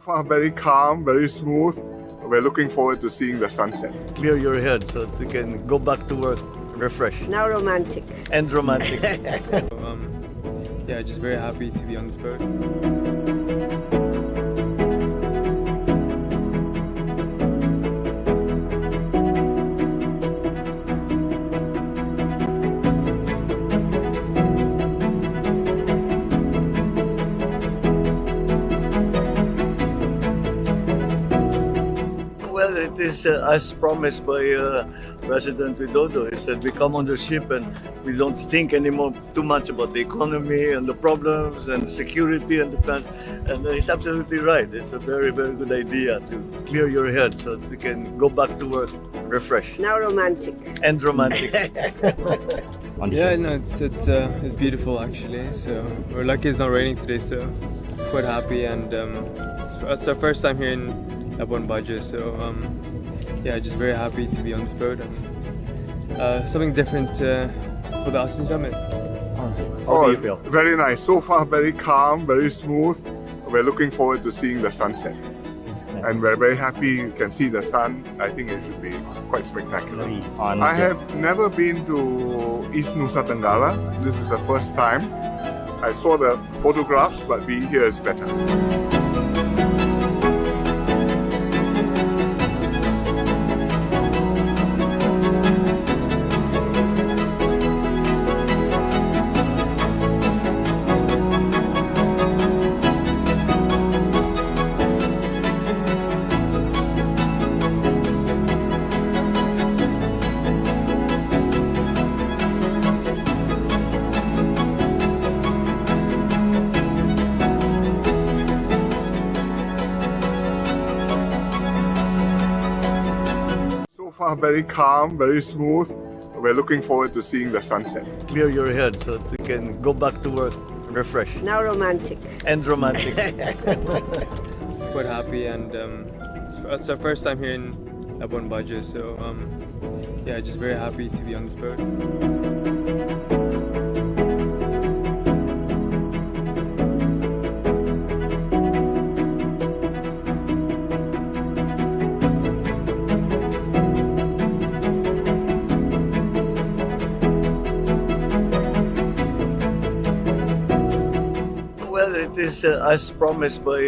far very calm, very smooth. We're looking forward to seeing the sunset. Clear your head so that you can go back to work refreshed. Now romantic. And romantic. Yeah, just very happy to be on this boat. Well, it is as promised by President Widodo. He said we come on the ship and we don't think anymore too much about the economy and the problems and security and the plans. And he's absolutely right. It's a very, very good idea to clear your head so that you can go back to work refreshed. Now romantic. And romantic. Yeah, no, it's beautiful actually. So we're lucky it's not raining today, so quite happy. And it's our first time here in Labuan Bajo, so yeah, just very happy to be on this boat and something different for the ASEAN Summit. How do you feel? Very nice. So far, very calm, very smooth. We're looking forward to seeing the sunset. And we're very happy you can see the sun. I think it should be quite spectacular. I have never been to East Nusa Tenggara. This is the first time. I saw the photographs, but being here is better. So far, very calm, very smooth. We're looking forward to seeing the sunset. Clear your head so that you can go back to work refreshed. Now romantic. And romantic. Quite happy, and it's our first time here in Labuan Bajo, so yeah, just very happy to be on this boat. Well, it is as promised by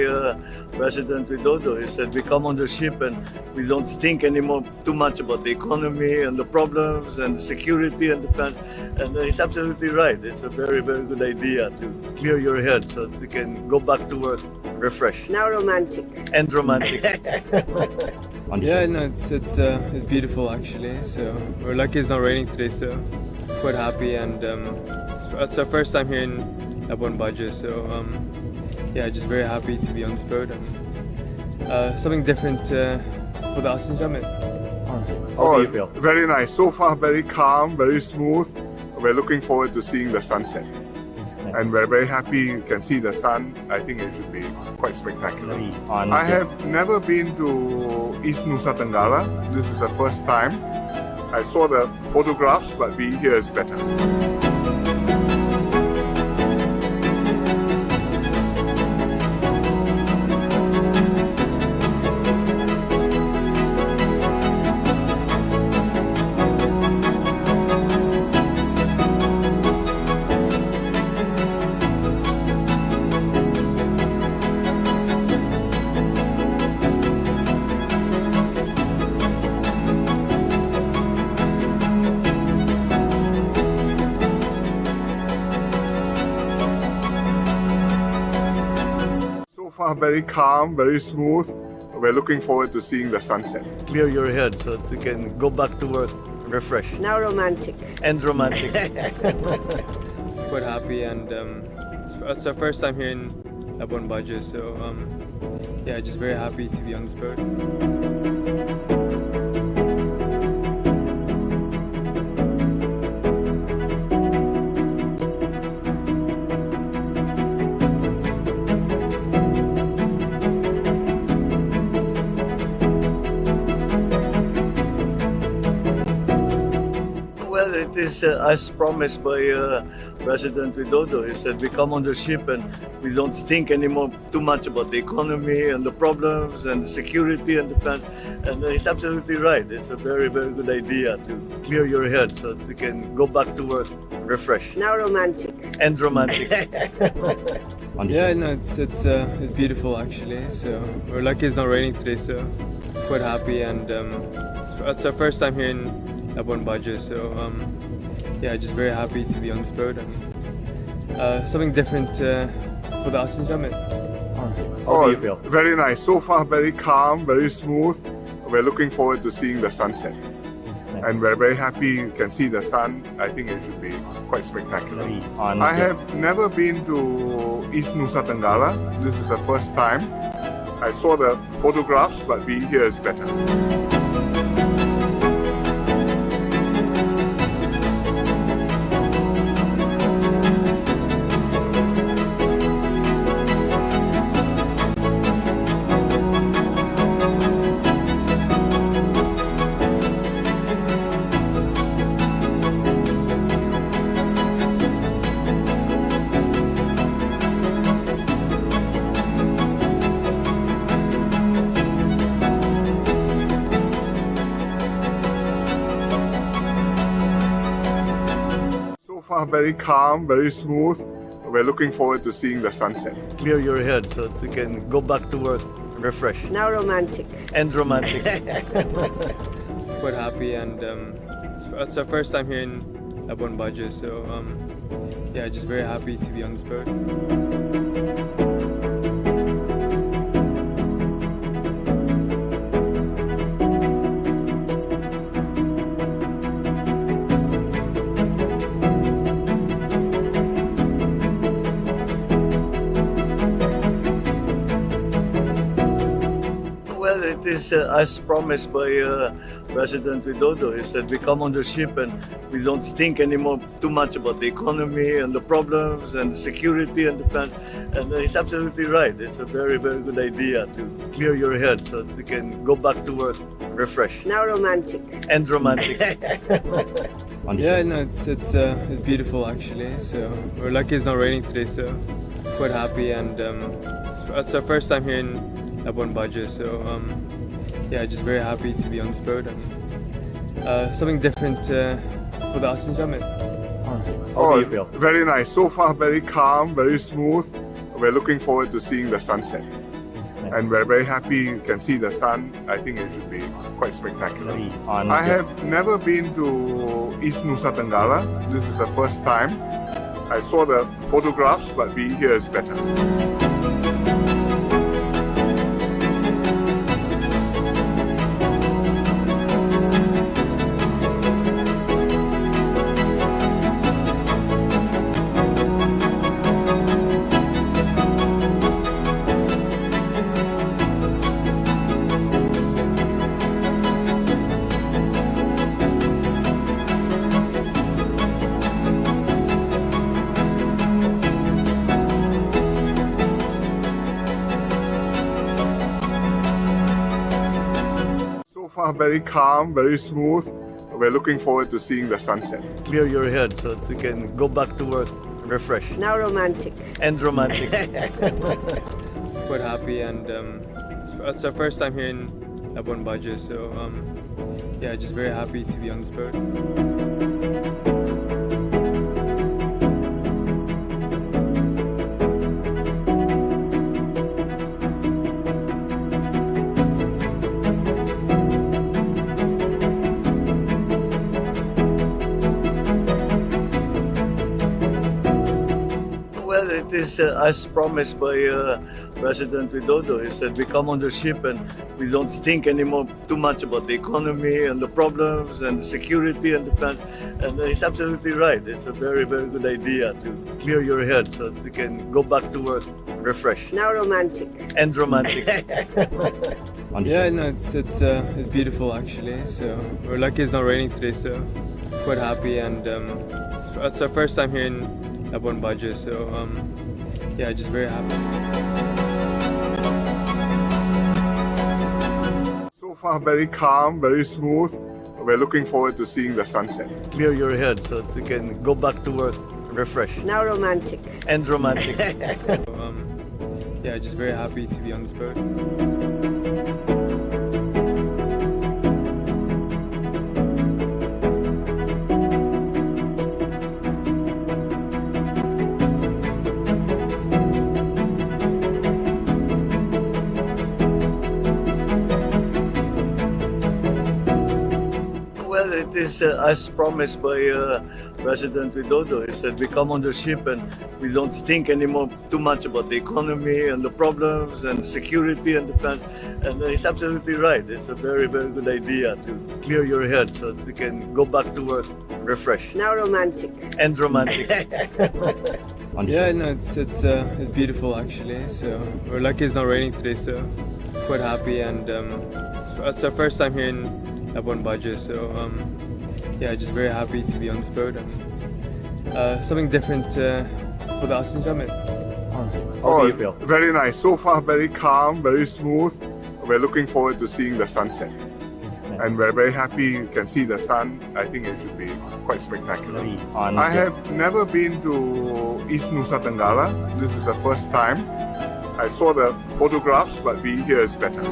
President Widodo. He said we come on the ship and we don't think anymore too much about the economy and the problems and the security and the plans. And he's absolutely right. It's a very, very good idea to clear your head so that you can go back to work refreshed. Now romantic. And romantic. Yeah, no, it's beautiful actually. So we're lucky it's not raining today, so quite happy. And it's our first time here in Labuan Bajo, so yeah, just very happy to be on this boat and something different for the ASEAN Summit. How do you feel? Very nice. So far, very calm, very smooth. We're looking forward to seeing the sunset. And we're very happy you can see the sun. I think it should be quite spectacular. I have never been to East Nusa Tenggara. This is the first time. I saw the photographs, but being here is better. So far, very calm, very smooth. We're looking forward to seeing the sunset. Clear your head so that you can go back to work refreshed. Now romantic. And romantic. Quite happy, and it's our first time here in Labuan Bajo, so yeah, just very happy to be on this boat. Well, it is as promised by President Widodo. He said we come on the ship and we don't think anymore too much about the economy and the problems and the security and the plans. And he's absolutely right. It's a very, very good idea to clear your head so that you can go back to work refreshed. Now romantic. And romantic. Yeah, no, it's beautiful actually. So we're lucky it's not raining today, so quite happy, and it's our first time here in Labuan Bajo, so yeah, just very happy to be on this boat and something different for the ASEAN Summit. How do you feel? Very nice. So far, very calm, very smooth. We're looking forward to seeing the sunset. And we're very happy you can see the sun. I think it should be quite spectacular. I have never been to East Nusa Tenggara. This is the first time. I saw the photographs, but being here is better. So far, very calm, very smooth. We're looking forward to seeing the sunset. Clear your head so that you can go back to work refreshed. Now romantic. And romantic. Quite happy, and it's our first time here in Labuan Bajo, so yeah, just very happy to be on this boat. Well, it is as promised by President Widodo. He said we come on the ship and we don't think anymore too much about the economy and the problems and the security and the plans. And he's absolutely right. It's a very, very good idea to clear your head so that you can go back to work refreshed. Now romantic. And romantic. Yeah, no, it's beautiful actually. So we're lucky it's not raining today, so quite happy, and it's our first time here in Labuan Bajo, so yeah, just very happy to be on this boat and something different for the ASEAN Summit. How do you feel? Very nice. So far, very calm, very smooth. We're looking forward to seeing the sunset. And we're very happy you can see the sun. I think it should be quite spectacular. I have never been to East Nusa Tenggara. This is the first time. I saw the photographs, but being here is better. So far, very calm, very smooth. We're looking forward to seeing the sunset. Clear your head so that you can go back to work refreshed. Now romantic. And romantic. Quite happy, and it's our first time here in Labuan Bajo, so yeah, just very happy to be on this boat. Well, it is as promised by President Widodo. He said we come on the ship and we don't think anymore too much about the economy and the problems and the security and the plans. And he's absolutely right. It's a very, very good idea to clear your head so that you can go back to work refreshed. Now romantic. And romantic. Yeah, no, it's beautiful actually. So we're lucky it's not raining today, so quite happy, and it's our first time here in Labuan Bajo, so yeah, just very happy. So far, very calm, very smooth. We're looking forward to seeing the sunset. Clear your head so that you can go back to work refreshed. Now romantic. And romantic. Yeah, just very happy to be on this boat. Well, it is as promised by President Widodo. He said we come on the ship and we don't think anymore too much about the economy and the problems and security and the plans. And he's absolutely right. It's a very, very good idea to clear your head so that you can go back to work refreshed. Now romantic. And romantic. Yeah, no, it's beautiful actually. So we're lucky it's not raining today, so quite happy, and it's our first time here in Labuan Bajo, so yeah, just very happy to be on this boat and something different for the ASEAN Summit. How do you feel? Very nice. So far, very calm, very smooth. We're looking forward to seeing the sunset. And we're very happy you can see the sun. I think it should be quite spectacular. I have never been to East Nusa Tenggara. This is the first time. I saw the photographs, but being here is better.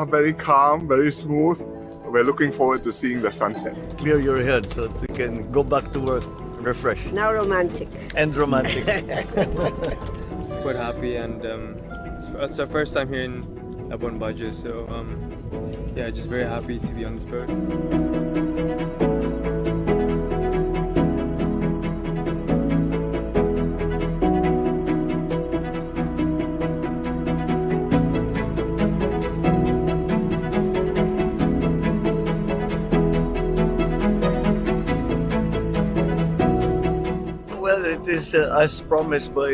Very calm, very smooth. We're looking forward to seeing the sunset. Clear your head so that you can go back to work refreshed. Now romantic. And romantic. Quite happy, and it's our first time here in Labuan Bajo, so yeah, just very happy to be on this boat. It is as promised by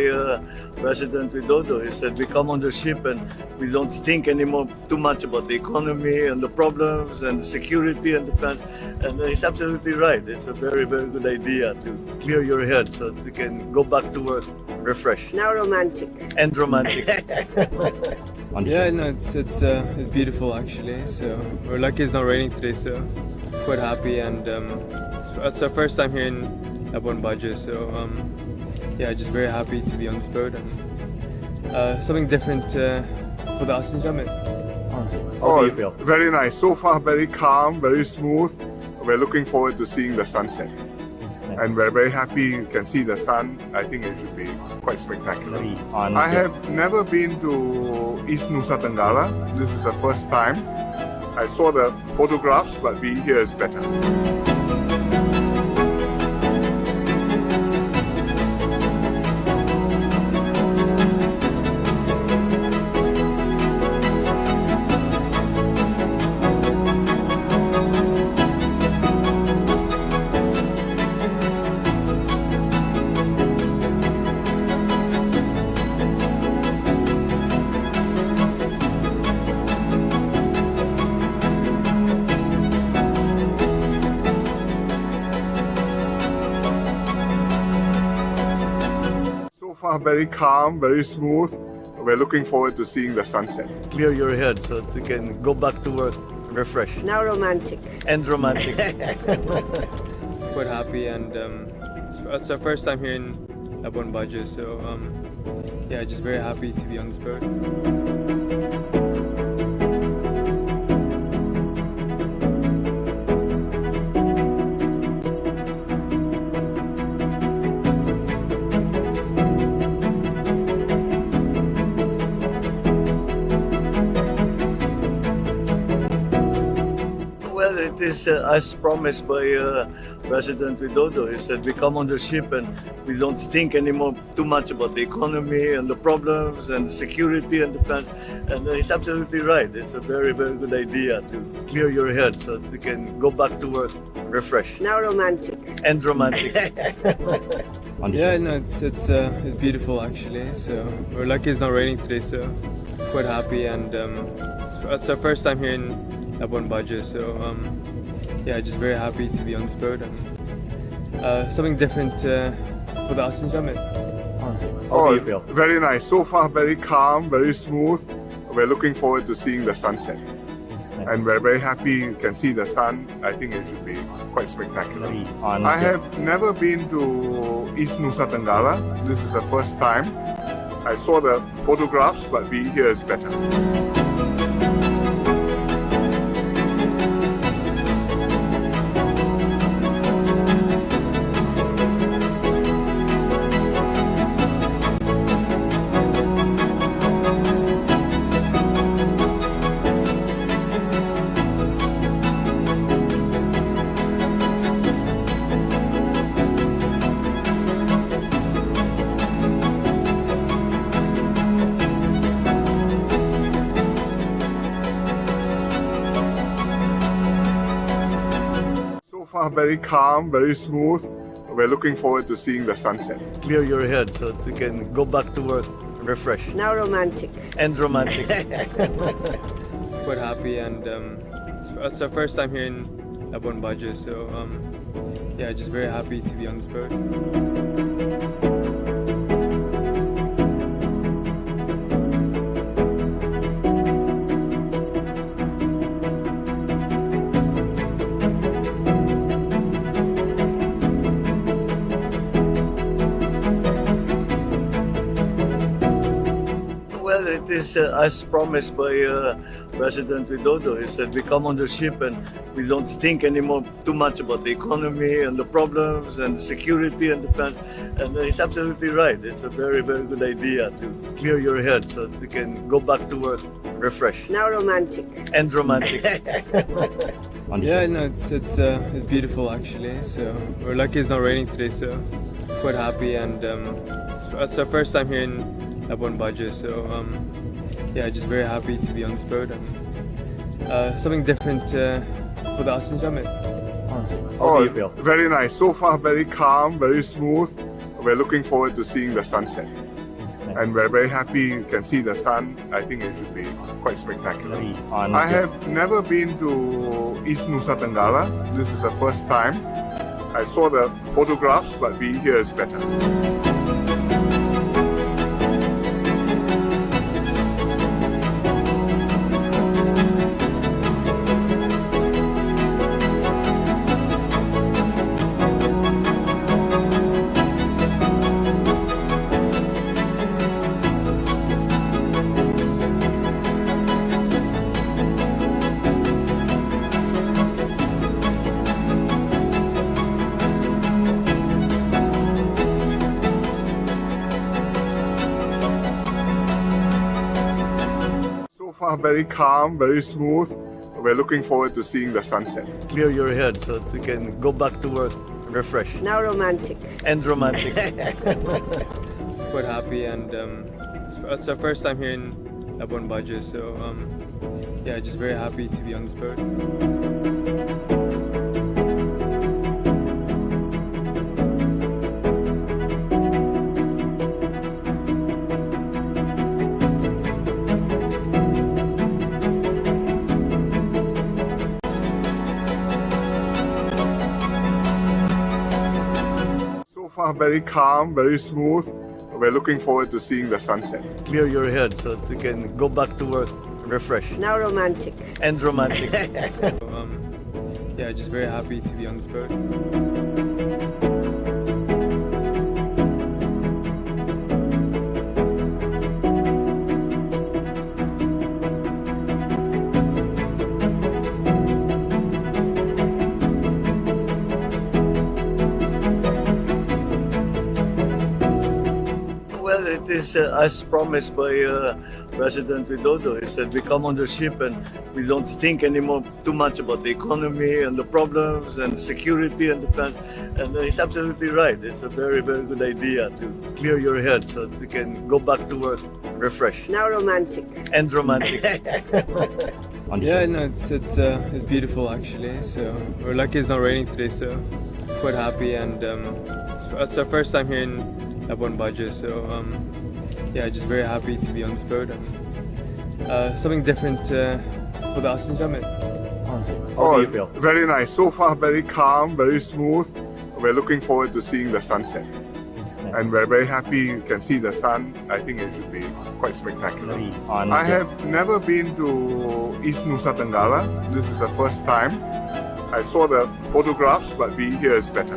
President Widodo. He said we come on the ship and we don't think anymore too much about the economy and the problems and the security and the plans. And he's absolutely right. It's a very, very good idea to clear your head so that you can go back to work refreshed. Now romantic. And romantic. Yeah, no, it's beautiful actually. So we're lucky it's not raining today, so quite happy, and it's our first time here in Labuan Bajo, so yeah, just very happy to be on this boat and something different for the ASEAN Summit. How do you feel? Very nice. So far, very calm, very smooth. We're looking forward to seeing the sunset. And we're very happy you can see the sun. I think it should be quite spectacular. I have never been to East Nusa Tenggara. This is the first time. I saw the photographs, but being here is better. Very calm, very smooth. We're looking forward to seeing the sunset. Clear your head so that you can go back to work refreshed. Now romantic. And romantic. Quite happy, and it's our first time here in Labuan Bajo, so yeah, just very happy to be on this boat. It is is as promised by President Widodo. He said we come on the ship and we don't think anymore too much about the economy and the problems and the security and the plans. And he's absolutely right. It's a very, very good idea to clear your head so that you can go back to work refreshed. Now romantic. And romantic. Yeah, no, it's beautiful actually. So we're lucky it's not raining today, so quite happy, and it's our first time here in Labuan Bajo, so yeah, just very happy to be on this boat and something different for the Austin Summit. How do you feel? Very nice. So far, very calm, very smooth. We're looking forward to seeing the sunset. And we're very happy you can see the sun. I think it should be quite spectacular. I have never been to East Nusa Tenggara. This is the first time. I saw the photographs, but being here is better. So far, very calm, very smooth. We're looking forward to seeing the sunset. Clear your head so that you can go back to work refreshed. Now romantic. And romantic. Quite happy, and it's our first time here in Labuan Bajo, so yeah, just very happy to be on this boat. Well, it is as promised by President Widodo. He said we come on the ship and we don't think anymore too much about the economy and the problems and the security and the plans. And he's absolutely right. It's a very, very good idea to clear your head so that you can go back to work refreshed. Now romantic. And romantic. Yeah, no, it's beautiful actually. So we're lucky it's not raining today, so quite happy, and it's our first time here in Labuan Bajo, so yeah, just very happy to be on this boat and something different for the Austin Summit. How do you feel? Very nice. So far, very calm, very smooth. We're looking forward to seeing the sunset. And we're very happy you can see the sun. I think it should be quite spectacular. I have never been to East Nusa Tenggara. This is the first time. I saw the photographs, but being here is better. So far, very calm, very smooth. We're looking forward to seeing the sunset. Clear your head so that you can go back to work refreshed. Now romantic. And romantic. Quite happy, and it's our first time here in Labuan Bajo, so yeah, just very happy to be on this boat. So far, very calm, very smooth. We're looking forward to seeing the sunset. Clear your head so that you can go back to work refreshed. Now romantic. And romantic. Yeah, just very happy to be on this boat. Well, it is as promised by President Widodo. He said we come on the ship and we don't think anymore too much about the economy and the problems and the security and the plans. And he's absolutely right. It's a very, very good idea to clear your head so that you can go back to work refreshed. Now romantic. And romantic. Yeah, no, it's beautiful actually. So we're lucky it's not raining today, so quite happy, and it's our first time here in Labuan Bajo, so yeah, just very happy to be on this boat and something different for the ASEAN Summit. How do you feel? Very nice. So far, very calm, very smooth. We're looking forward to seeing the sunset. And we're very happy you can see the sun. I think it should be quite spectacular. I have never been to East Nusa Tenggara. This is the first time. I saw the photographs, but being here is better.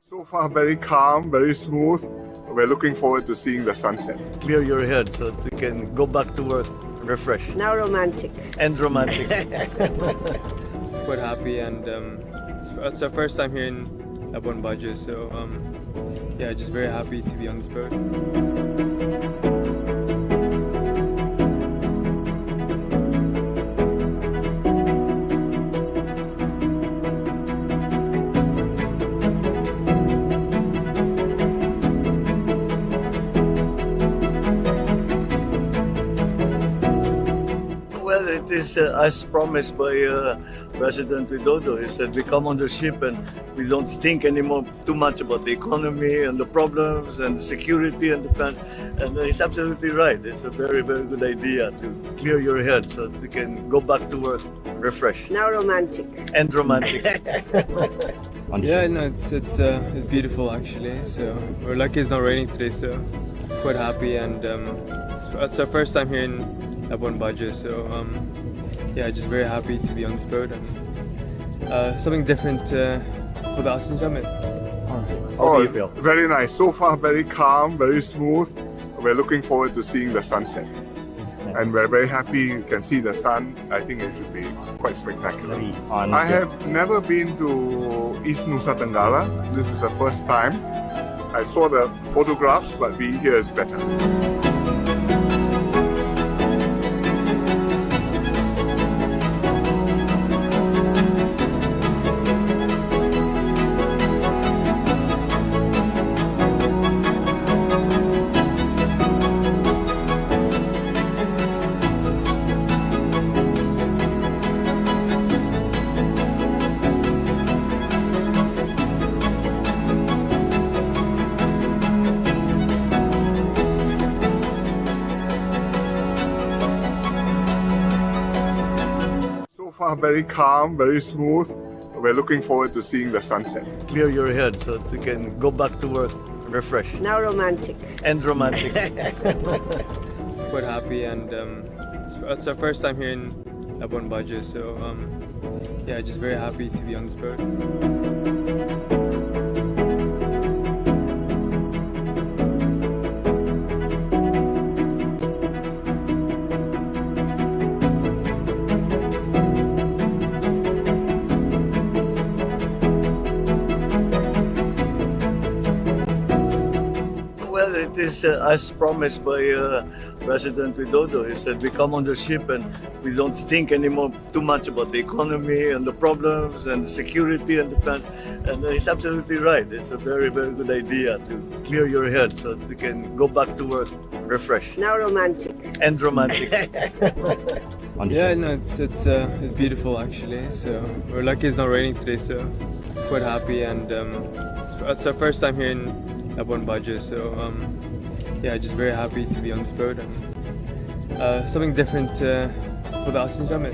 So far, very calm, very smooth. We're looking forward to seeing the sunset. Clear your head so that you can go back to work refreshed. Now romantic. And romantic. Quite happy, and it's our first time here in Labuan Bajo, so yeah, just very happy to be on this boat. Well, it is as promised by President Widodo. He said we come on the ship and we don't think anymore too much about the economy and the problems and the security and the plans. And he's absolutely right. It's a very, very good idea to clear your head so that you can go back to work refreshed. Now romantic. And romantic. Yeah, no, it's beautiful actually. So we're lucky it's not raining today, so quite happy, and it's our first time here in Labuan Bajo, so yeah, just very happy to be on this boat and something different for the ASEAN Summit. How do you feel? Very nice. So far, very calm, very smooth. We're looking forward to seeing the sunset. And we're very happy you can see the sun. I think it should be quite spectacular. I have never been to East Nusa Tenggara. This is the first time. I saw the photographs, but being here is better. So far, very calm, very smooth. We're looking forward to seeing the sunset. Clear your head so that you can go back to work refreshed. Now romantic. And romantic. Quite happy, and it's our first time here in Labuan Bajo, so yeah, just very happy to be on this boat. Well, it is as promised by President Widodo. He said we come on the ship and we don't think anymore too much about the economy and the problems and the security and the plans. And he's absolutely right. It's a very, very good idea to clear your head so that you can go back to work refreshed. Now romantic. And romantic. Yeah, no, it's beautiful actually. So we're lucky it's not raining today, so quite happy, and it's our first time here in Labuan Bajo, so yeah, just very happy to be on this boat and something different for the ASEAN Summit.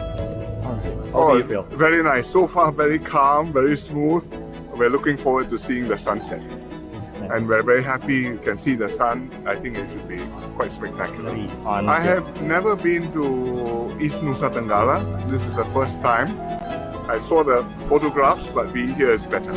How do you feel? Very nice. So far, very calm, very smooth. We're looking forward to seeing the sunset. and we're very happy you can see the sun. I think it should be quite spectacular. I have never been to East Nusa Tenggara. This is the first time. I saw the photographs, but being here is better.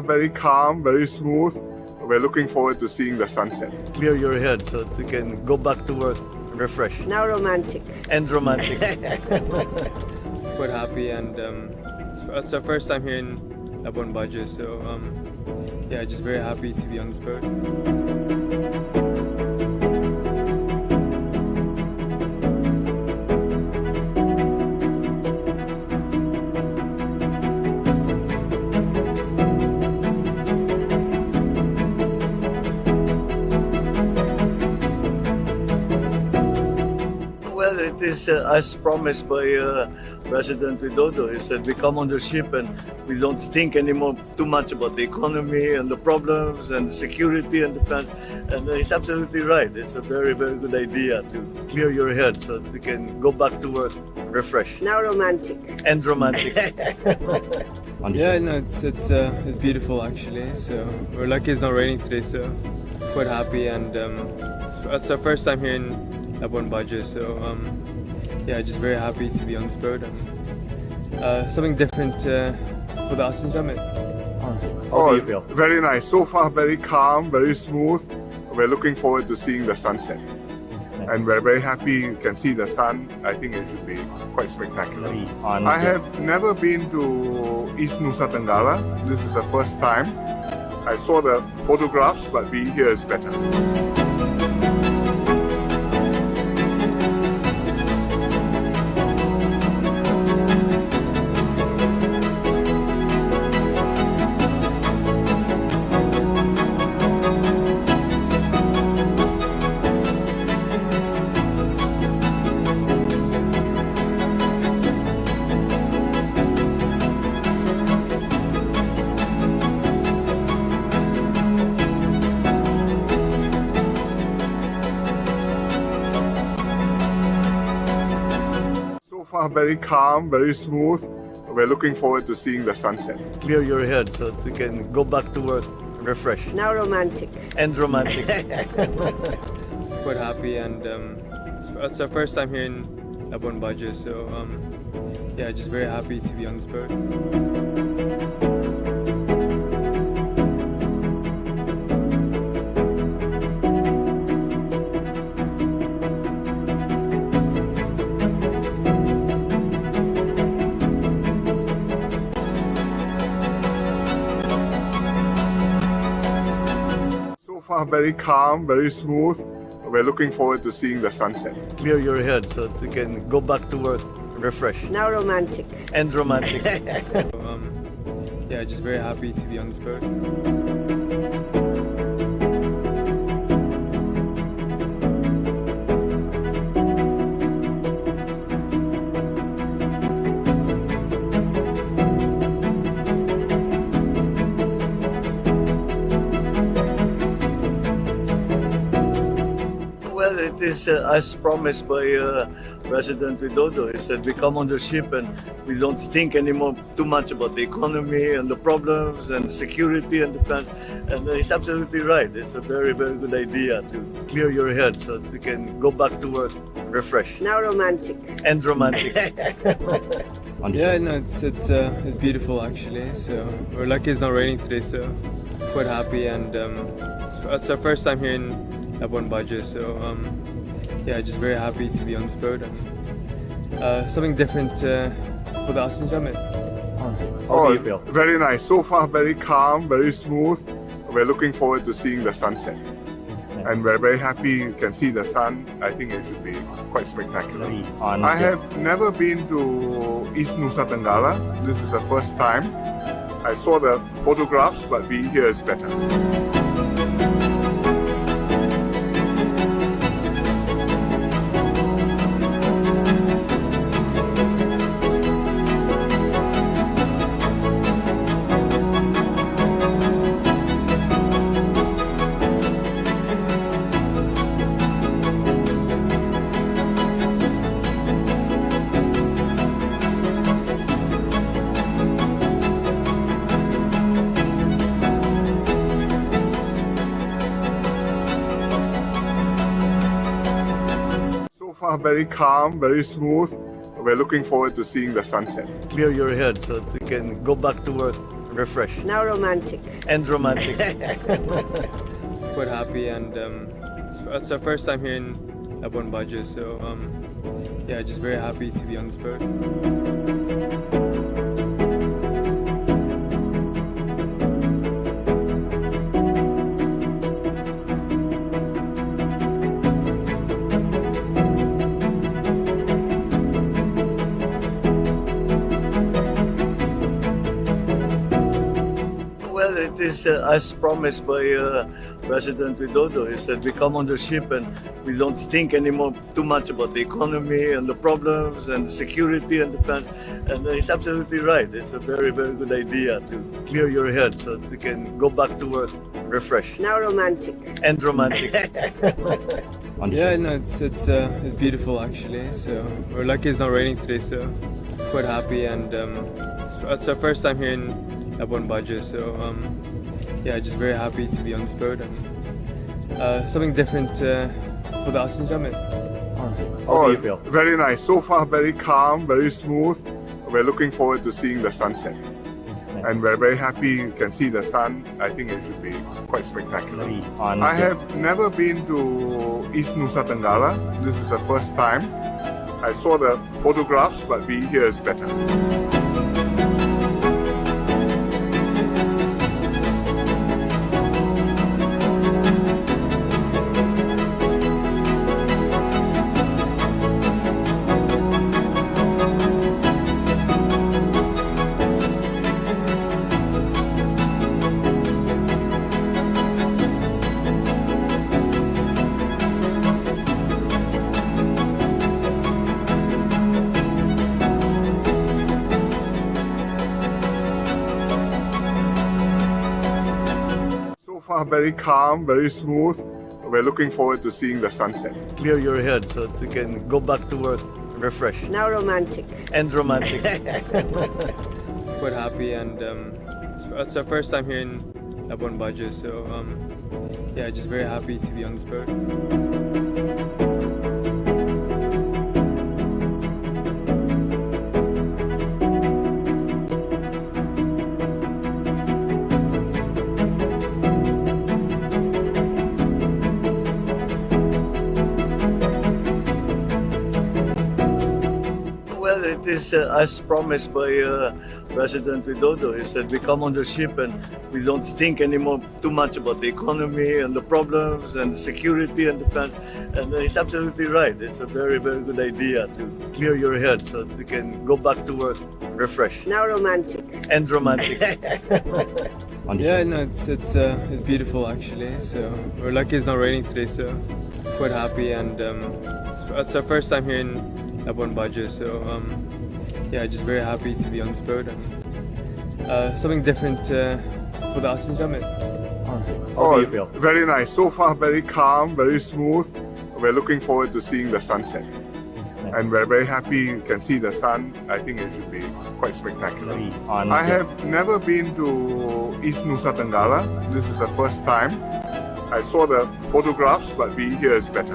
Very calm, very smooth. We're looking forward to seeing the sunset. Clear your head so that you can go back to work refreshed. Now romantic. And romantic. Quite happy, and it's our first time here in Labuan Bajo, so yeah, just very happy to be on this boat. It is as promised by President Widodo. He said we come on the ship and we don't think anymore too much about the economy and the problems and the security and the plans. And he's absolutely right. It's a very, very good idea to clear your head so that you can go back to work refreshed. Now romantic. And romantic. Yeah, no, it's beautiful actually. So we're lucky it's not raining today, so quite happy, and it's our first time here in Labuan Bajo, so yeah, just very happy to be on this boat, and something different for the Austin Summit. How do you feel? Very nice. So far, very calm, very smooth. We're looking forward to seeing the sunset. And we're very happy you can see the sun. I think it should be quite spectacular. I have never been to East Nusa Tenggara. This is the first time. I saw the photographs, but being here is better. Very calm, very smooth. We're looking forward to seeing the sunset. Clear your head so that you can go back to work refreshed. Now romantic. And romantic. Quite happy, and it's our first time here in Labuan Bajo, so yeah, just very happy to be on this boat. Very calm, very smooth. We're looking forward to seeing the sunset. Clear your head so that you can go back to work refreshed. Now romantic. And romantic. Yeah, just very happy to be on this boat. It is as promised by President Widodo. He said we come on the ship and we don't think anymore too much about the economy and the problems and the security and the plans. And he's absolutely right. It's a very, very good idea to clear your head so that you can go back to work refreshed. Now romantic. And romantic. Yeah, no, it's beautiful actually. So we're lucky it's not raining today, so quite happy, and it's our first time here in Labuan Bajo, so yeah, just very happy to be on this boat, and something different for the Austin Summit. How do you feel? Very nice. So far, very calm, very smooth. We're looking forward to seeing the sunset. and we're very happy you can see the sun. I think it should be quite spectacular. I have never been to East Nusa Tenggara. This is the first time. I saw the photographs, but being here is better. Very calm, very smooth. We're looking forward to seeing the sunset. Clear your head so that you can go back to work refreshed. Now romantic. And romantic. Quite happy, and it's our first time here in Labuan Bajo, so yeah, just very happy to be on this boat. It is as promised by President Widodo. He said we come on the ship and we don't think anymore too much about the economy and the problems and the security and the plans. And he's absolutely right. It's a very, very good idea to clear your head so that you can go back to work refreshed. Now romantic. And romantic. Yeah, no, it's beautiful actually. So we're lucky it's not raining today, so quite happy, and it's our first time here in Labuan Bajo, so yeah, just very happy to be on this boat, and something different for the ASEAN Summit. How do you feel? Very nice. So far, very calm, very smooth. We're looking forward to seeing the sunset. And we're very happy you can see the sun. I think it should be quite spectacular. I have never been to East Nusa Tenggara. This is the first time. I saw the photographs, but being here is better. Very calm, very smooth. We're looking forward to seeing the sunset. Clear your head so that you can go back to work refreshed. Now romantic. And romantic. Quite happy, and it's our first time here in Labuan Bajo, so yeah, just very happy to be on this boat. It is as promised by President Widodo. He said we come on the ship and we don't think anymore too much about the economy and the problems and the security and the plans. And he's absolutely right. It's a very, very good idea to clear your head so that you can go back to work refreshed. Now romantic. And romantic. Yeah, no, it's beautiful actually. So we're lucky it's not raining today, so quite happy, and it's our first time here in Labuan Bajo, so yeah, just very happy to be on this boat, and something different for the ASEAN Summit. How do you feel? Very nice. So far, very calm, very smooth. We're looking forward to seeing the sunset. And we're very happy you can see the sun. I think it should be quite spectacular. I have never been to East Nusa Tenggara. This is the first time. I saw the photographs, but being here is better.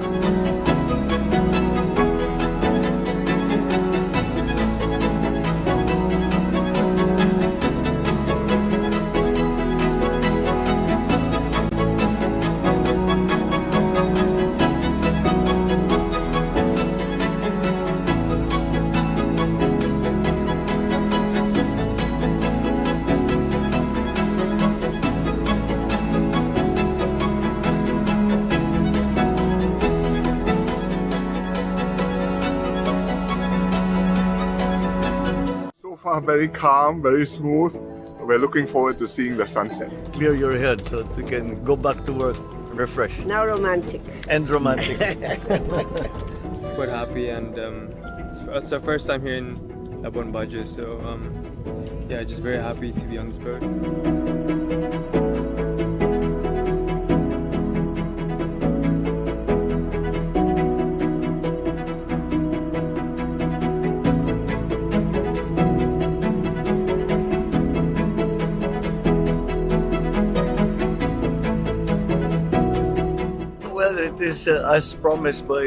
far very calm, very smooth. We're looking forward to seeing the sunset. Clear your head so that you can go back to work refreshed. Now romantic. And romantic. Quite happy, and it's our first time here in Labuan Bajo, so yeah, just very happy to be on this boat. Well, it is as promised by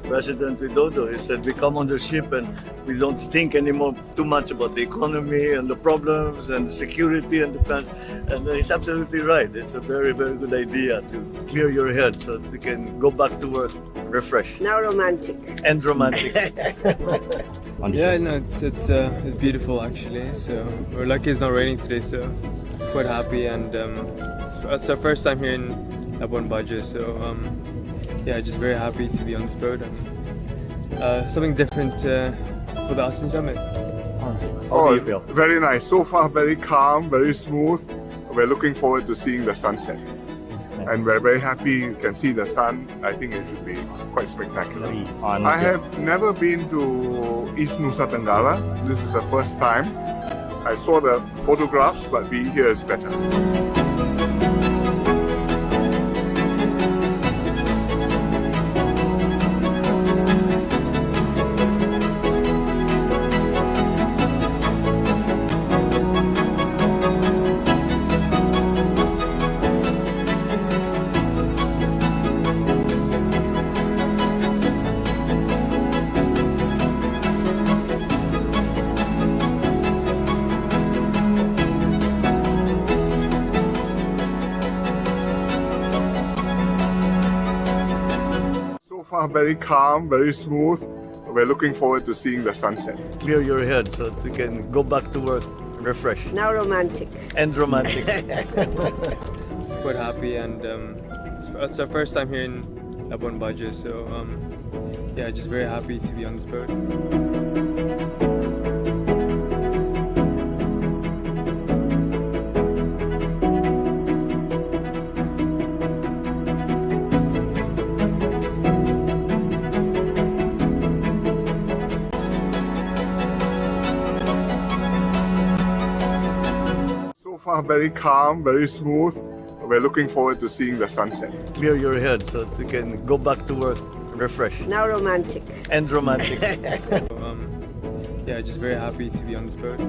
President Widodo. He said we come on the ship and we don't think anymore too much about the economy and the problems and the security and the plans. And he's absolutely right. It's a very, very good idea to clear your head so that you can go back to work refreshed. Now romantic. And romantic. Yeah, no, it's beautiful actually. So we're lucky it's not raining today, so quite happy, and it's our first time here in Labuan Bajo, so yeah, just very happy to be on this boat, and something different for the ASEAN Summit. How do you feel? Very nice. So far, very calm, very smooth. We're looking forward to seeing the sunset. And we're very happy you can see the sun. I think it should be quite spectacular. I have never been to East Nusa Tenggara. This is the first time. I saw the photographs, but being here is better. So far, very calm, very smooth. We're looking forward to seeing the sunset. Clear your head so that you can go back to work refreshed. Now romantic. And romantic. Quite happy, and it's our first time here in Labuan Bajo, so yeah, just very happy to be on this boat. So far, very calm, very smooth. We're looking forward to seeing the sunset. Clear your head so that you can go back to work refreshed. Now romantic. And romantic. Yeah, just very happy to be on this boat.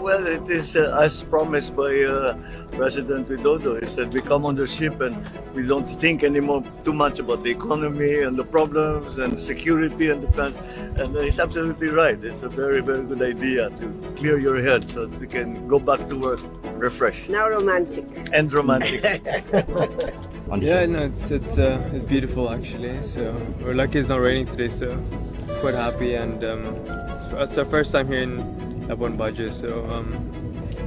Well, it is as promised by President Widodo. He said we come on the ship and we don't think anymore too much about the economy and the problems and the security and the plans. And he's absolutely right. It's a very, very good idea to clear your head so that you can go back to work refreshed. Now romantic. And romantic. Yeah, no, it's beautiful actually. So we're lucky it's not raining today, so quite happy, and it's our first time here in Labuan Bajo, so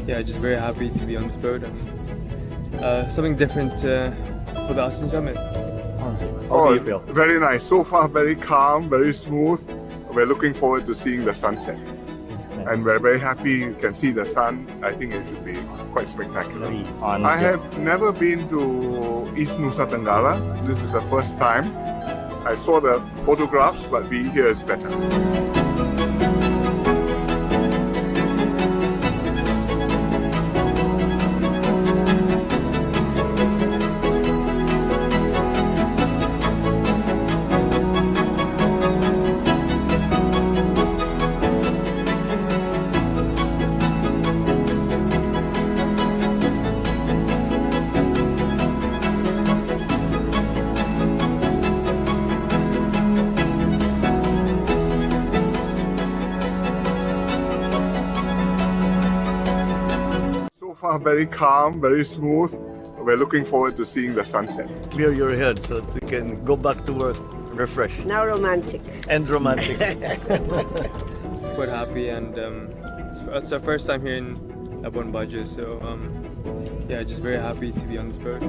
yeah, just very happy to be on this boat, and something different for the ASEAN Summit. How do you feel? Very nice. So far, very calm, very smooth. We're looking forward to seeing the sunset. And we're very happy you can see the sun. I think it should be quite spectacular. I have never been to East Nusa Tenggara. This is the first time. I saw the photographs, but being here is better. So far, very calm, very smooth. We're looking forward to seeing the sunset. Clear your head so that you can go back to work refreshed. Now romantic. And romantic. Quite happy, and it's our first time here in Labuan Bajo, so yeah, just very happy to be on this boat.